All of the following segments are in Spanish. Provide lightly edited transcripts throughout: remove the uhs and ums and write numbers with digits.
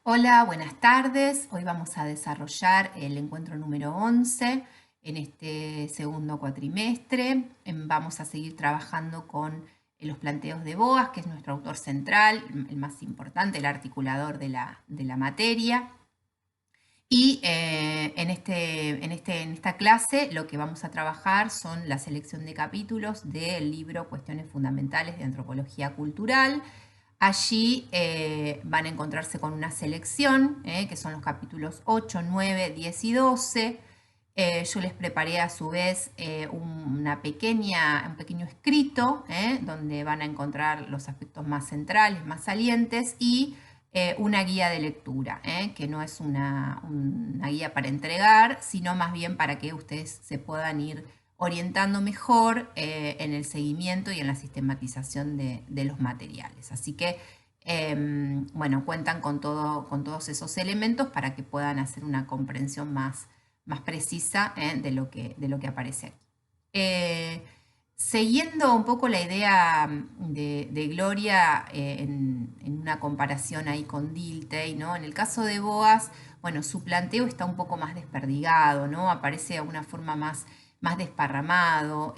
Hola, buenas tardes. Hoy vamos a desarrollar el encuentro número 11 en este segundo cuatrimestre. Vamos a seguir trabajando con los planteos de Boas, que es nuestro autor central, el más importante, el articulador de la materia. Y en esta clase lo que vamos a trabajar son la selección de capítulos del libro Cuestiones Fundamentales de Antropología Cultural. Allí van a encontrarse con una selección, que son los capítulos 8, 9, 10 y 12. Yo les preparé a su vez un pequeño escrito, donde van a encontrar los aspectos más centrales, más salientes, y una guía de lectura, que no es una guía para entregar, sino más bien para que ustedes se puedan ir orientando mejor en el seguimiento y en la sistematización de los materiales. Así que, bueno, cuentan con todos esos elementos para que puedan hacer una comprensión más precisa de lo que aparece aquí. Siguiendo un poco la idea de Gloria en una comparación ahí con Dilthey, ¿no? En el caso de Boas, bueno, su planteo está un poco más desperdigado, ¿no? Aparece de una forma más desparramado,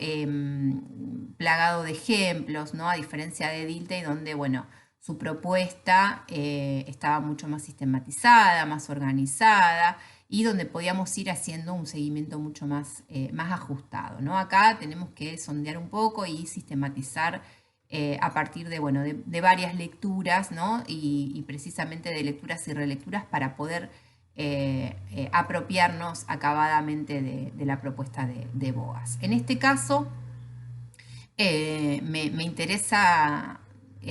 plagado de ejemplos, ¿no? A diferencia de Dilthey, donde, bueno, su propuesta estaba mucho más sistematizada, más organizada, y donde podíamos ir haciendo un seguimiento mucho más ajustado, ¿no? Acá tenemos que sondear un poco y sistematizar a partir bueno, de varias lecturas, ¿no? Y precisamente de lecturas y relecturas para poder apropiarnos acabadamente de la propuesta de Boas. En este caso, me interesa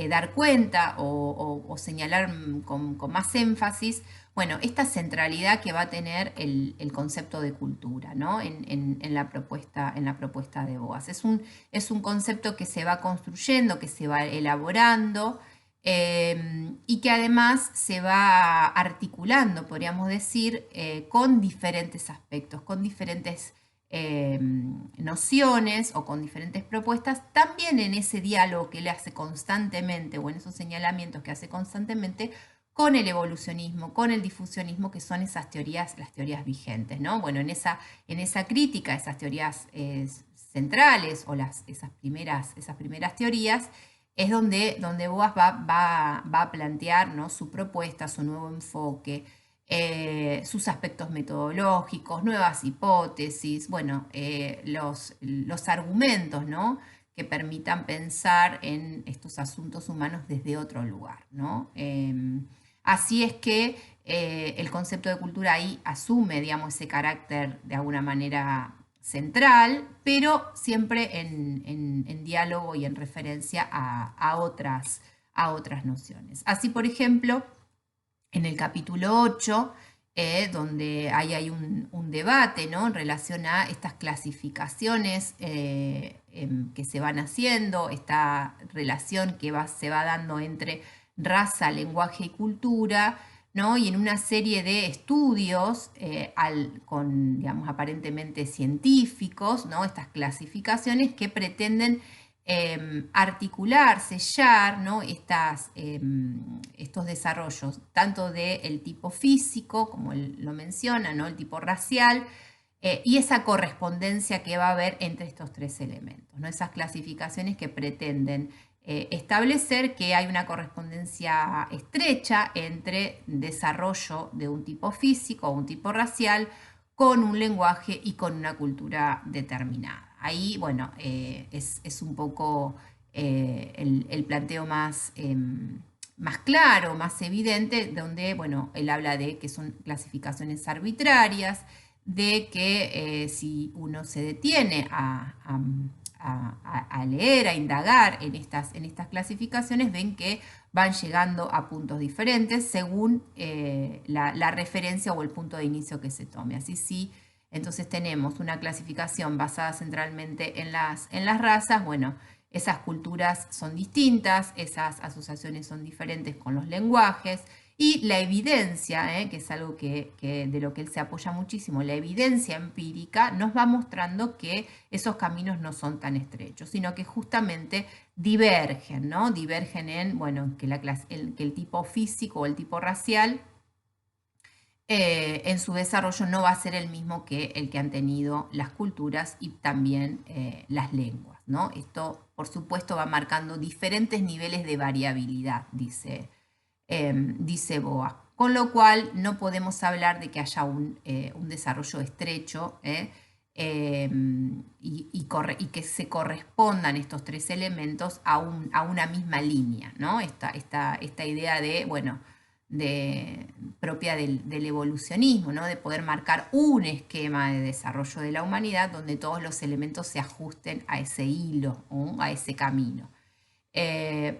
dar cuenta o señalar con más énfasis, bueno, esta centralidad que va a tener el concepto de cultura, ¿no? En la propuesta de Boas. Es un concepto que se va construyendo, que se va elaborando, y que además se va articulando, podríamos decir, con diferentes aspectos, con diferentes nociones o con diferentes propuestas, también en ese diálogo que él hace constantemente o en esos señalamientos que hace constantemente con el evolucionismo, con el difusionismo, que son esas teorías, las teorías vigentes, ¿no? Bueno, en esa crítica a esas teorías centrales o esas primeras teorías, es donde Boas va a plantear, ¿no? Su propuesta, su nuevo enfoque, sus aspectos metodológicos, nuevas hipótesis, bueno, los argumentos, ¿no? Que permitan pensar en estos asuntos humanos desde otro lugar, ¿no? Así es que el concepto de cultura ahí asume, digamos, ese carácter de alguna manera central, pero siempre en diálogo y en referencia a otras nociones. Así, por ejemplo, en el capítulo 8, donde hay un debate, ¿no? En relación a estas clasificaciones que se van haciendo, esta relación que se va dando entre raza, lenguaje y cultura, ¿no? Y en una serie de estudios con, digamos, aparentemente científicos, ¿no? Estas clasificaciones que pretenden articular, sellar, ¿no? Estos desarrollos, tanto del tipo físico, como él lo menciona, ¿no? El tipo racial, y esa correspondencia que va a haber entre estos tres elementos, ¿no? Esas clasificaciones que pretenden establecer que hay una correspondencia estrecha entre desarrollo de un tipo físico o un tipo racial con un lenguaje y con una cultura determinada. Ahí, bueno, es un poco el planteo más claro, más evidente, donde, bueno, él habla de que son clasificaciones arbitrarias, de que si uno se detiene a leer, a indagar en estas clasificaciones, ven que van llegando a puntos diferentes según la referencia o el punto de inicio que se tome. Así sí, entonces tenemos una clasificación basada centralmente en las razas. Bueno, esas culturas son distintas, esas asociaciones son diferentes con los lenguajes, y la evidencia, que es algo de lo que él se apoya muchísimo, la evidencia empírica nos va mostrando que esos caminos no son tan estrechos, sino que justamente divergen, ¿no? Divergen en, bueno, que el tipo físico o el tipo racial en su desarrollo no va a ser el mismo que el que han tenido las culturas y también las lenguas, ¿no? Esto, por supuesto, va marcando diferentes niveles de variabilidad, dice Boas. Con lo cual, no podemos hablar de que haya un desarrollo estrecho y que se correspondan estos tres elementos a una misma línea, ¿no? Esta idea de, bueno, propia del evolucionismo, ¿no? De poder marcar un esquema de desarrollo de la humanidad donde todos los elementos se ajusten a ese hilo, ¿no? A ese camino.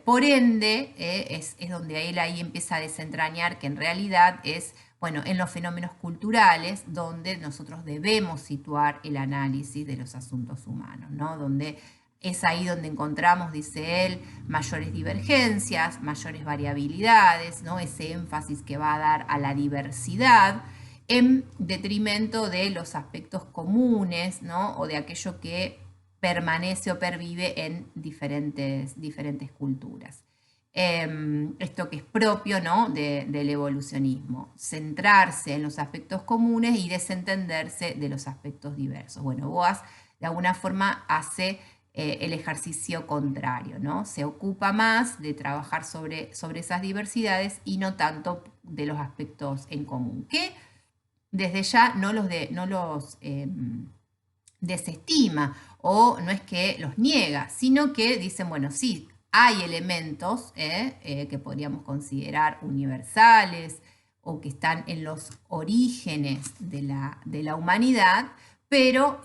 Por ende, es donde él ahí empieza a desentrañar que en realidad es, bueno, en los fenómenos culturales donde nosotros debemos situar el análisis de los asuntos humanos, ¿no? Donde es ahí donde encontramos, dice él, mayores divergencias, mayores variabilidades, ¿no? Ese énfasis que va a dar a la diversidad en detrimento de los aspectos comunes, ¿no? O de aquello que permanece o pervive en diferentes culturas. Esto que es propio, ¿no? Del evolucionismo, centrarse en los aspectos comunes y desentenderse de los aspectos diversos. Bueno, Boas de alguna forma hace el ejercicio contrario, ¿no? Se ocupa más de trabajar sobre esas diversidades y no tanto de los aspectos en común, que desde ya no los desestima o no es que los niega, sino que dicen, bueno, sí, hay elementos que podríamos considerar universales o que están en los orígenes de la humanidad, pero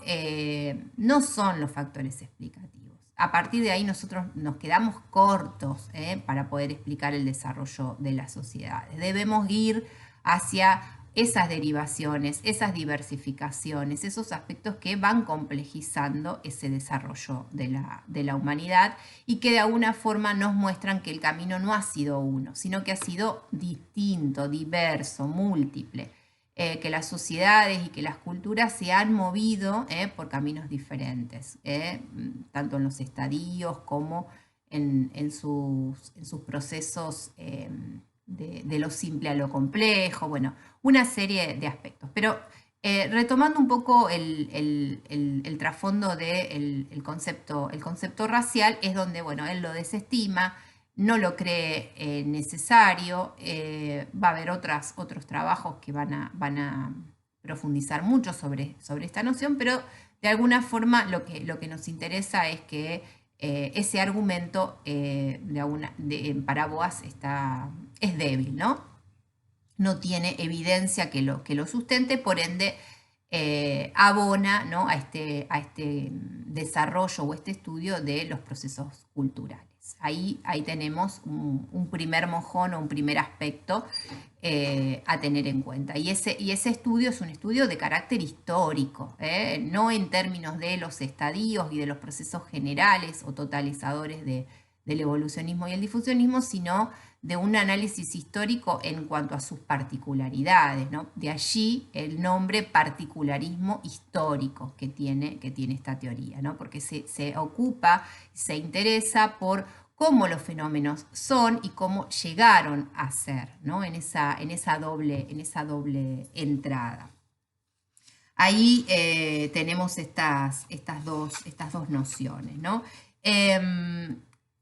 no son los factores explicativos. A partir de ahí nosotros nos quedamos cortos para poder explicar el desarrollo de las sociedades. Debemos ir hacia esas derivaciones, esas diversificaciones, esos aspectos que van complejizando ese desarrollo de la humanidad y que de alguna forma nos muestran que el camino no ha sido uno, sino que ha sido distinto, diverso, múltiple, que las sociedades y que las culturas se han movido por caminos diferentes, tanto en los estadios como en sus procesos de lo simple a lo complejo, bueno, una serie de aspectos. Pero retomando un poco el trasfondo del el concepto racial, es donde, bueno, él lo desestima, no lo cree necesario, va a haber otros trabajos que van a profundizar mucho sobre esta noción, pero de alguna forma lo que nos interesa es que ese argumento para Boas es débil, ¿no? No tiene evidencia que lo sustente, por ende abona, ¿no? a este desarrollo o este estudio de los procesos culturales. Ahí tenemos un primer mojón o un primer aspecto a tener en cuenta. Y ese estudio es un estudio de carácter histórico, no en términos de los estadios y de los procesos generales o totalizadores del evolucionismo y el difusionismo, sino de un análisis histórico en cuanto a sus particularidades, ¿no? De allí el nombre particularismo histórico que tiene esta teoría, ¿no? Porque se ocupa, se interesa por cómo los fenómenos son y cómo llegaron a ser, ¿no? en esa doble entrada. Ahí tenemos estas dos nociones, ¿no?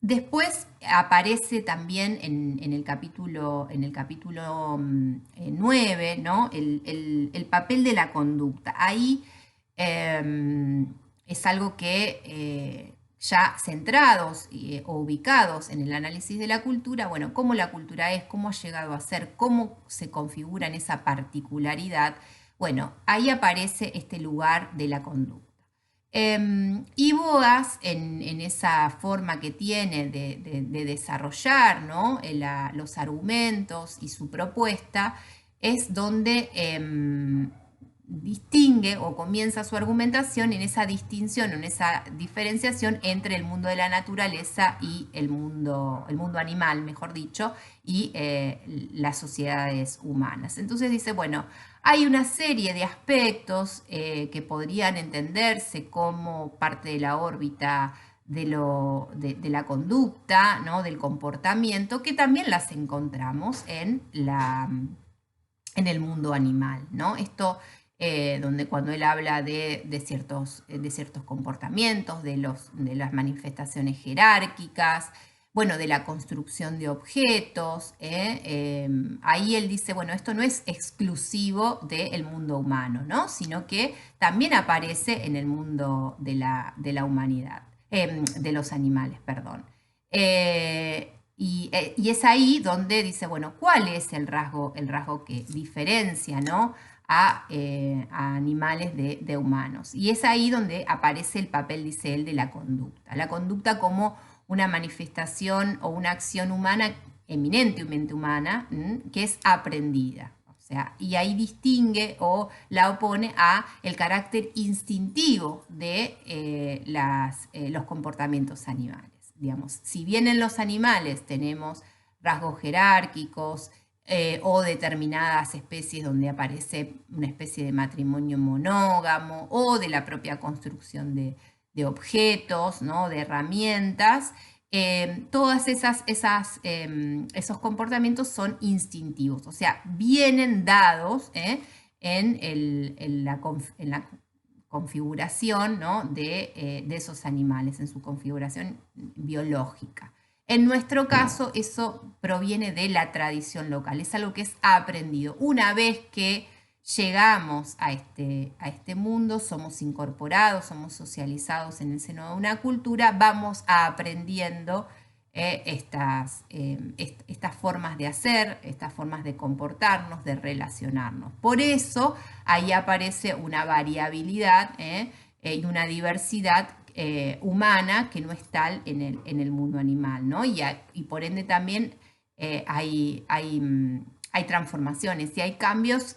Después aparece también en el capítulo 9, ¿no? el papel de la conducta. Ahí es algo que ya centrados o ubicados en el análisis de la cultura, bueno, cómo la cultura es, cómo ha llegado a ser, cómo se configura en esa particularidad, bueno, ahí aparece este lugar de la conducta. Y Boas, en esa forma que tiene de desarrollar, ¿no? Los argumentos y su propuesta, es donde distingue o comienza su argumentación en esa distinción, en esa diferenciación entre el mundo de la naturaleza y el mundo animal, mejor dicho, y las sociedades humanas. Entonces dice, bueno, hay una serie de aspectos que podrían entenderse como parte de la órbita de la conducta, ¿no? Del comportamiento, que también las encontramos en en el mundo animal, ¿no? Esto donde cuando él habla de ciertos comportamientos, de las manifestaciones jerárquicas, bueno, de la construcción de objetos, ahí él dice, bueno, esto no es exclusivo del mundo humano, ¿no? Sino que también aparece en el mundo de la humanidad, de los animales, perdón. Y es ahí donde dice, bueno, ¿cuál es el rasgo que diferencia, ¿no? A animales de humanos? Y es ahí donde aparece el papel, dice él, de la conducta. La conducta como una manifestación o una acción humana, eminentemente humana, que es aprendida. O sea, y ahí distingue o la opone a el carácter instintivo de los comportamientos animales. Digamos, si bien en los animales tenemos rasgos jerárquicos o determinadas especies donde aparece una especie de matrimonio monógamo o de la propia construcción de objetos, ¿no? De herramientas, todas esos comportamientos son instintivos, o sea, vienen dados en la configuración, ¿no? de esos animales, en su configuración biológica. En nuestro caso, eso proviene de la tradición local, es algo que es aprendido. Una vez que llegamos a este mundo, somos incorporados, somos socializados en el seno de una cultura, vamos aprendiendo estas formas de hacer, estas formas de comportarnos, de relacionarnos. Por eso ahí aparece una variabilidad y una diversidad humana que no es tal en el mundo animal, ¿no? Y por ende también hay transformaciones y hay cambios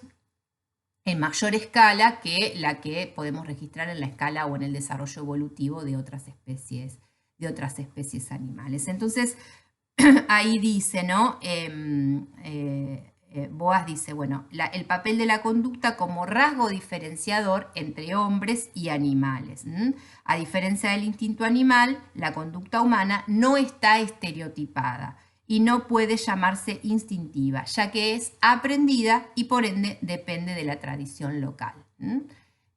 en mayor escala que la que podemos registrar en la escala o en el desarrollo evolutivo de otras especies animales. Entonces, ahí dice, ¿no? Boas dice, bueno, el papel de la conducta como rasgo diferenciador entre hombres y animales. A diferencia del instinto animal, la conducta humana no está estereotipada y no puede llamarse instintiva, ya que es aprendida y por ende depende de la tradición local.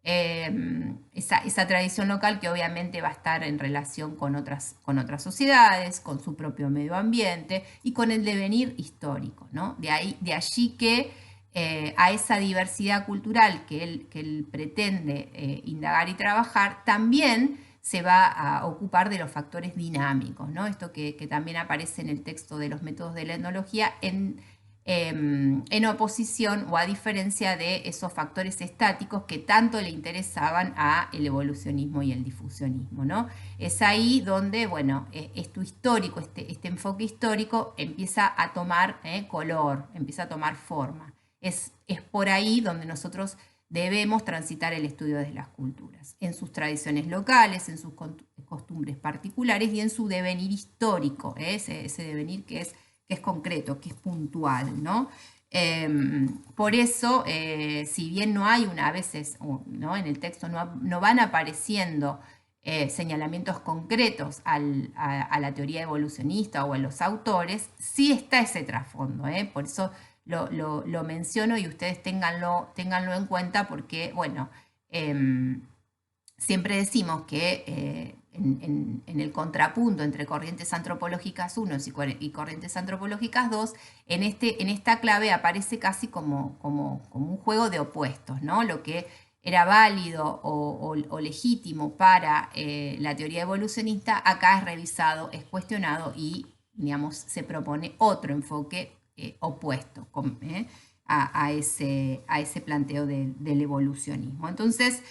Esa tradición local que obviamente va a estar en relación con otras sociedades, con su propio medio ambiente y con el devenir histórico, ¿no? De allí que a esa diversidad cultural que él pretende indagar y trabajar, también se va a ocupar de los factores dinámicos, ¿no? Esto que también aparece en el texto de los métodos de la etnología en oposición o a diferencia de esos factores estáticos que tanto le interesaban al evolucionismo y el difusionismo, ¿no? Es ahí donde, bueno, esto histórico, este enfoque histórico empieza a tomar color, empieza a tomar forma. Es por ahí donde nosotros debemos transitar el estudio de las culturas, en sus tradiciones locales, en sus costumbres particulares y en su devenir histórico, ese devenir que es concreto, que es puntual, ¿no? Por eso, si bien no hay a veces, ¿no? En el texto no van apareciendo señalamientos concretos a la teoría evolucionista o a los autores, sí está ese trasfondo, por eso lo menciono y ustedes ténganlo en cuenta porque, bueno, siempre decimos que en el contrapunto entre corrientes antropológicas 1 y corrientes antropológicas 2, en esta clave aparece casi como un juego de opuestos, ¿no? Lo que era válido o legítimo para la teoría evolucionista, acá es revisado, es cuestionado y, digamos, se propone otro enfoque opuesto a ese planteo del evolucionismo. Entonces,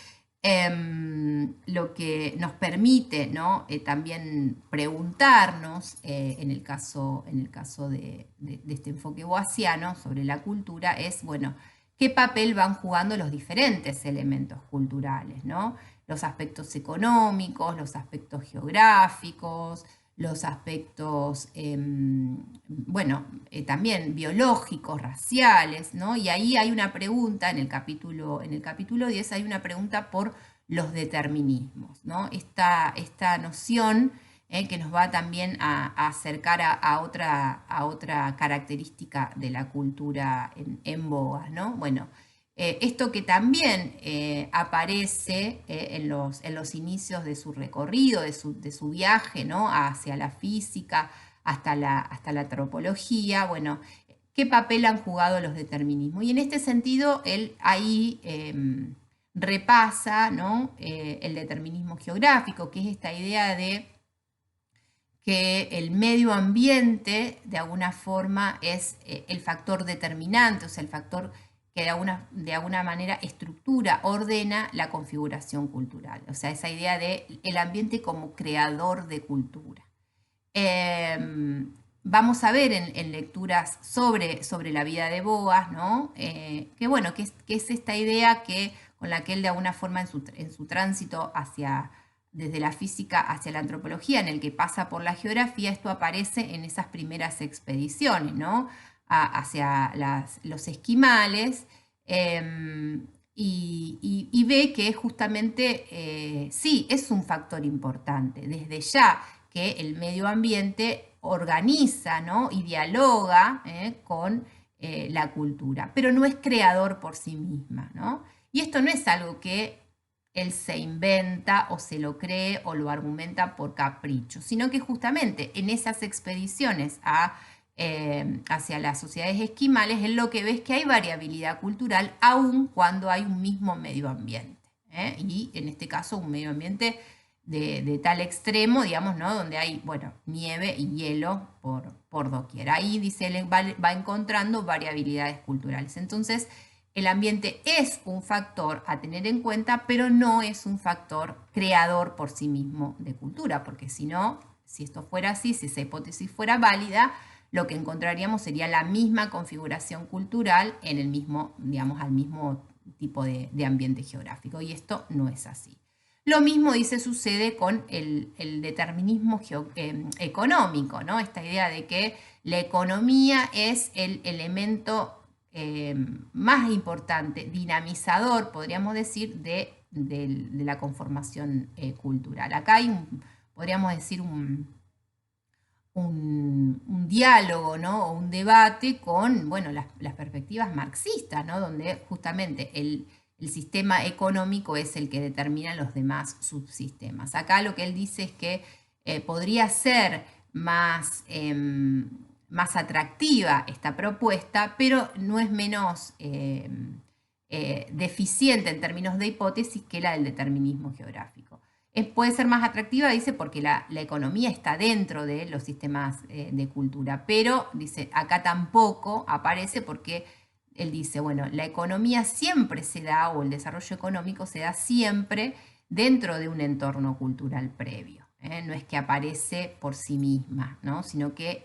lo que nos permite, ¿no? También preguntarnos, en el caso de este enfoque boasiano sobre la cultura, es, bueno, ¿qué papel van jugando los diferentes elementos culturales, ¿no? Los aspectos económicos, los aspectos geográficos, los aspectos, bueno, también biológicos, raciales, ¿no? Y ahí hay una pregunta en el capítulo 10, hay una pregunta por los determinismos, ¿no? Esta noción que nos va también a acercar a otra característica de la cultura en boga, ¿no? Bueno, esto que también aparece en los inicios de su recorrido, de su viaje, ¿no? Hacia la física, hasta la antropología, bueno, ¿qué papel han jugado los determinismos? Y en este sentido, él ahí repasa, ¿no? El determinismo geográfico, que es esta idea de que el medio ambiente de alguna forma es el factor determinante, o sea, el factor que de alguna manera estructura, ordena la configuración cultural. O sea, esa idea de el ambiente como creador de cultura. Vamos a ver en lecturas sobre la vida de Boas, ¿no? Que bueno, que es esta idea con la que él de alguna forma en su tránsito desde la física hacia la antropología, en el que pasa por la geografía, esto aparece en esas primeras expediciones, ¿no? Hacia los esquimales, y ve que justamente sí, es un factor importante, desde ya que el medio ambiente organiza, ¿no? Y dialoga con la cultura, pero no es creador por sí misma, ¿no? Y esto no es algo que él se inventa o se lo cree o lo argumenta por capricho, sino que justamente en esas expediciones hacia las sociedades esquimales, él lo que ve es que hay variabilidad cultural aun cuando hay un mismo medio ambiente. Y en este caso un medio ambiente de tal extremo, digamos, ¿no? Donde hay, bueno, nieve y hielo por doquier. Ahí, dice, él va encontrando variabilidades culturales. Entonces, el ambiente es un factor a tener en cuenta, pero no es un factor creador por sí mismo de cultura, porque si no, si esto fuera así, si esa hipótesis fuera válida, lo que encontraríamos sería la misma configuración cultural en el mismo, digamos, al mismo tipo de ambiente geográfico, y esto no es así. Lo mismo, dice, sucede con el determinismo económico, ¿no? Esta idea de que la economía es el elemento más importante, dinamizador, podríamos decir, de la conformación cultural. Acá hay, podríamos decir, un diálogo, ¿no? O un debate con, bueno, las perspectivas marxistas, ¿no? Donde justamente el sistema económico es el que determina los demás subsistemas. Acá lo que él dice es que podría ser más atractiva esta propuesta, pero no es menos deficiente en términos de hipótesis que la del determinismo geográfico. Puede ser más atractiva, dice, porque la economía está dentro de los sistemas de cultura, pero, dice, acá tampoco aparece porque él dice, bueno, la economía siempre se da, o el desarrollo económico se da siempre dentro de un entorno cultural previo. No es que aparece por sí misma, ¿no? Sino que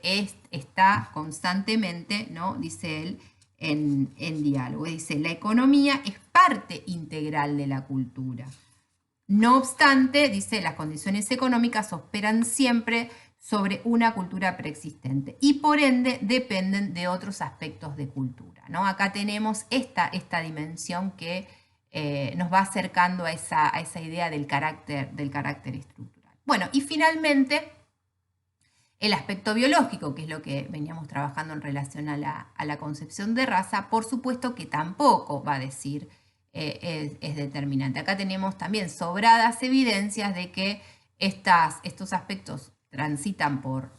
está constantemente, ¿no? Dice él, en diálogo. Dice, la economía es parte integral de la cultura. No obstante, dice, las condiciones económicas operan siempre sobre una cultura preexistente y por ende dependen de otros aspectos de cultura, ¿no? Acá tenemos esta dimensión que nos va acercando a esa idea del carácter estructural. Bueno, y finalmente el aspecto biológico, que es lo que veníamos trabajando en relación a la concepción de raza, por supuesto que tampoco va a decir es determinante. Acá tenemos también sobradas evidencias de que estos aspectos transitan por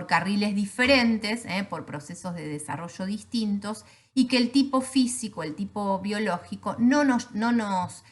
carriles diferentes, por procesos de desarrollo distintos, y que el tipo físico, el tipo biológico, no nos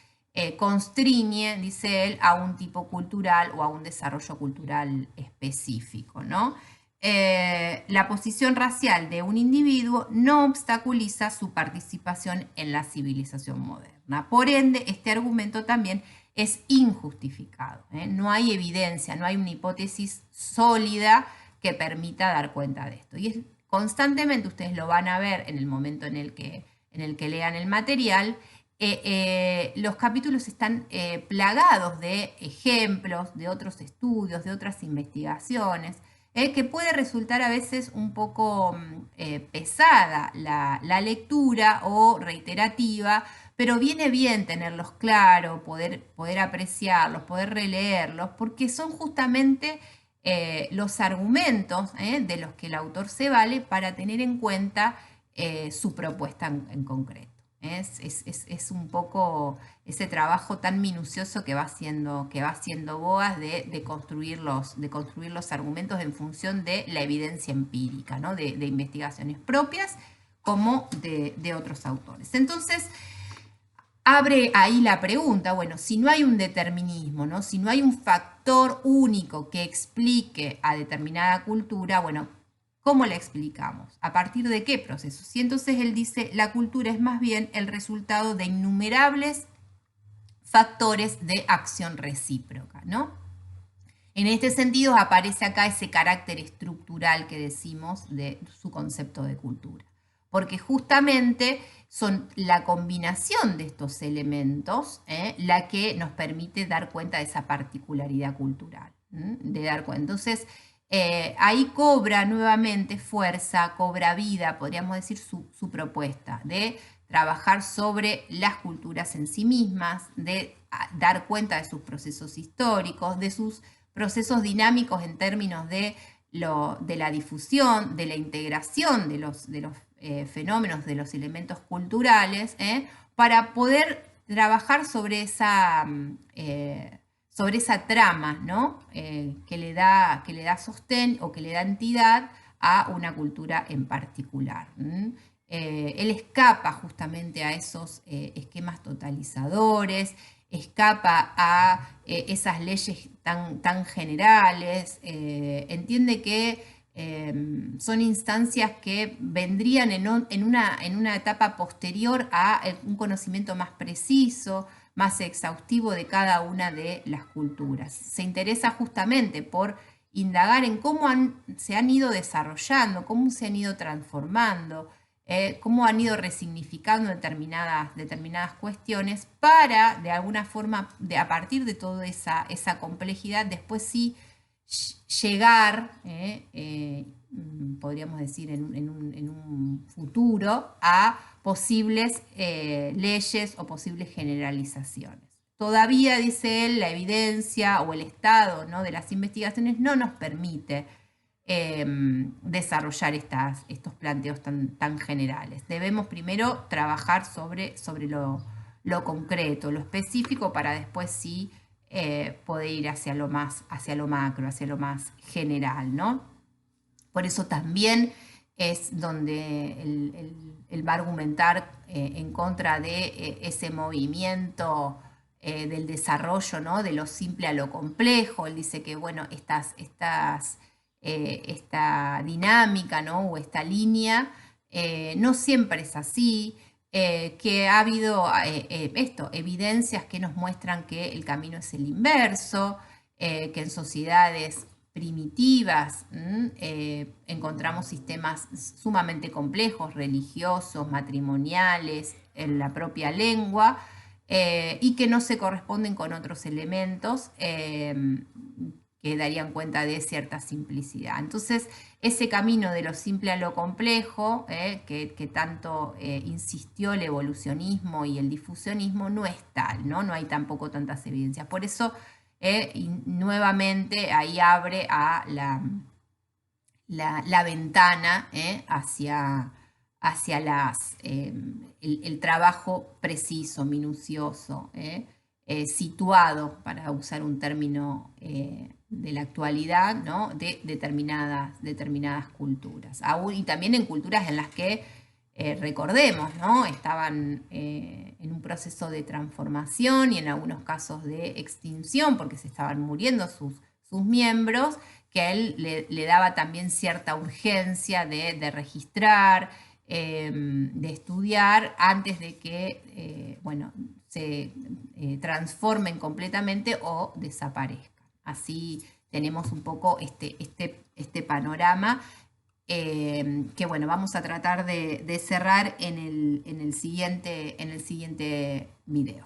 constriñe, dice él, a un tipo cultural o a un desarrollo cultural específico, ¿no? La posición racial de un individuo no obstaculiza su participación en la civilización moderna. Por ende, este argumento también es injustificado. No hay evidencia, no hay una hipótesis sólida que permita dar cuenta de esto. Y constantemente ustedes lo van a ver en el momento en el que lean el material. Los capítulos están plagados de ejemplos, de otros estudios, de otras investigaciones, que puede resultar a veces un poco pesada la lectura o reiterativa, pero viene bien tenerlos claros, poder apreciarlos, poder releerlos, porque son justamente los argumentos de los que el autor se vale para tener en cuenta su propuesta en concreto. Es un poco ese trabajo tan minucioso que va haciendo Boas de construir los argumentos en función de la evidencia empírica, ¿no? de investigaciones propias como de otros autores. Entonces, abre ahí la pregunta, bueno, si no hay un determinismo, ¿no? Si no hay un factor único que explique a determinada cultura, bueno, ¿cómo la explicamos? ¿A partir de qué procesos? Y entonces él dice, la cultura es más bien el resultado de innumerables factores de acción recíproca, ¿no? En este sentido aparece acá ese carácter estructural que decimos de su concepto de cultura, porque justamente son la combinación de estos elementos la que nos permite dar cuenta de esa particularidad cultural, de dar cuenta. Entonces, ahí cobra nuevamente fuerza, cobra vida, podríamos decir, su propuesta de trabajar sobre las culturas en sí mismas, de dar cuenta de sus procesos históricos, de sus procesos dinámicos en términos de la difusión, de la integración de los fenómenos, de los elementos culturales, para poder trabajar sobre esa trama, ¿no? que le da sostén o que le da entidad a una cultura en particular. Él escapa justamente a esos esquemas totalizadores, escapa a esas leyes tan generales, entiende que son instancias que vendrían en una etapa posterior a un conocimiento más preciso, más exhaustivo de cada una de las culturas. Se interesa justamente por indagar en cómo se han ido desarrollando, cómo se han ido transformando, cómo han ido resignificando determinadas cuestiones para, de alguna forma, a partir de toda esa complejidad, después sí llegar, podríamos decir, en un futuro, a posibles leyes o posibles generalizaciones. Todavía, dice él, la evidencia o el estado, ¿no?, de las investigaciones no nos permite desarrollar estos planteos tan generales. Debemos primero trabajar sobre lo concreto, lo específico, para después sí poder ir hacia lo macro, hacia lo más general, ¿no? Por eso también es donde él va a argumentar en contra de ese movimiento del desarrollo, ¿no?, de lo simple a lo complejo. Él dice que, bueno, esta dinámica, ¿no?, o esta línea no siempre es así, que ha habido evidencias que nos muestran que el camino es el inverso, que en sociedades primitivas encontramos sistemas sumamente complejos, religiosos, matrimoniales, en la propia lengua, y que no se corresponden con otros elementos que darían cuenta de cierta simplicidad. Entonces, ese camino de lo simple a lo complejo, que tanto insistió el evolucionismo y el difusionismo, no es tal, ¿no? No hay tampoco tantas evidencias. Por eso, y nuevamente, ahí abre a la ventana hacia el trabajo preciso, minucioso, situado, para usar un término de la actualidad, ¿no?, de determinadas culturas. Y también en culturas en las que, recordemos, ¿no?, estaban en un proceso de transformación y en algunos casos de extinción, porque se estaban muriendo sus miembros, que a él le daba también cierta urgencia de registrar, de estudiar antes de que se transformen completamente o desaparezcan. Así tenemos un poco este panorama que, bueno, vamos a tratar de cerrar en el siguiente video.